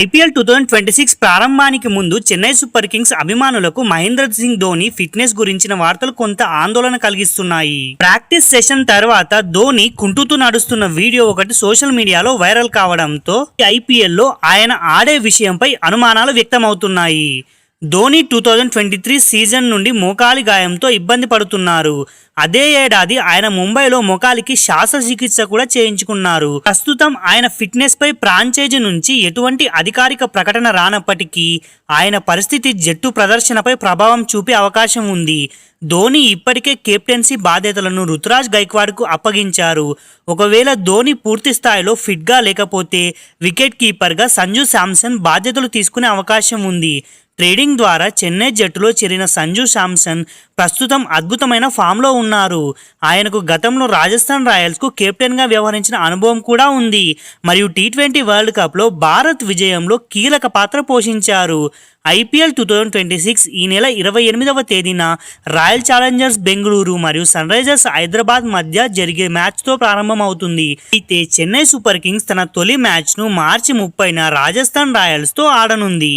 IPL 2026 ప్రారంభానికి ముందు Chennai super Kings అభిమానులకు మహేంద్ర సింగ్ ధోని ఫిట్నెస్ గురించిన వార్తలు కొంత ఆందోళన కలిగిస్తున్నాయి. ప్రాక్టీస్ సెషన్ తర్వాత ధోని కుంటుతూ నడుస్తున్న వీడియో ఒకటి సోషల్ మీడియాలో వైరల్ కావడంతో ఐపీఎల్లో ఆయన ఆడే విషయంపై అనుమానాలు వ్యక్తమవుతున్నాయి. ధోని 2023 సీజన్ నుండి మోకాలి గాయంతో ఇబ్బంది పడుతున్నారు. అదే ఏడాది ఆయన ముంబైలో మోకాలికి శస్త్రచికిత్స కూడా చేయించుకున్నారు. ప్రస్తుతం ఆయన ఫిట్నెస్ పై ఫ్రాంచైజీ నుంచి ఎటువంటి అధికారిక ప్రకటన రానప్పటికీ ఆయన పరిస్థితి జట్టు ప్రదర్శనపై ప్రభావం చూపే అవకాశం ఉంది. ధోని ఇప్పటికే కెప్టెన్సీ బాధ్యతలను రుతురాజ్ గైక్వాడ్కు అప్పగించారు. ఒకవేళ ధోని పూర్తి స్థాయిలో ఫిట్గా లేకపోతే వికెట్ కీపర్గా సంజు శాంసన్ బాధ్యతలు తీసుకునే అవకాశం ఉంది. ట్రేడింగ్ ద్వారా చెన్నై జట్టులో చేరిన సంజు శాంసన్ ప్రస్తుతం అద్భుతమైన ఫామ్లో ఉన్నారు. ఆయనకు గతంలో రాజస్థాన్ రాయల్స్కు కెప్టెన్గా వ్యవహరించిన అనుభవం కూడా ఉంది మరియు టీ20 వరల్డ్ కప్లో భారత్ విజయంలో కీలక పాత్ర పోషించారు. ఐపీఎల్ 2026 ఈ నెల 28వ తేదీన రాయల్ ఛాలెంజర్స్ బెంగళూరు మరియు సన్ రైజర్స్ హైదరాబాద్ మధ్య జరిగే మ్యాచ్తో ప్రారంభమవుతుంది. అయితే చెన్నై సూపర్ కింగ్స్ తన తొలి మ్యాచ్ను మార్చి 30న రాజస్థాన్ రాయల్స్తో ఆడనుంది.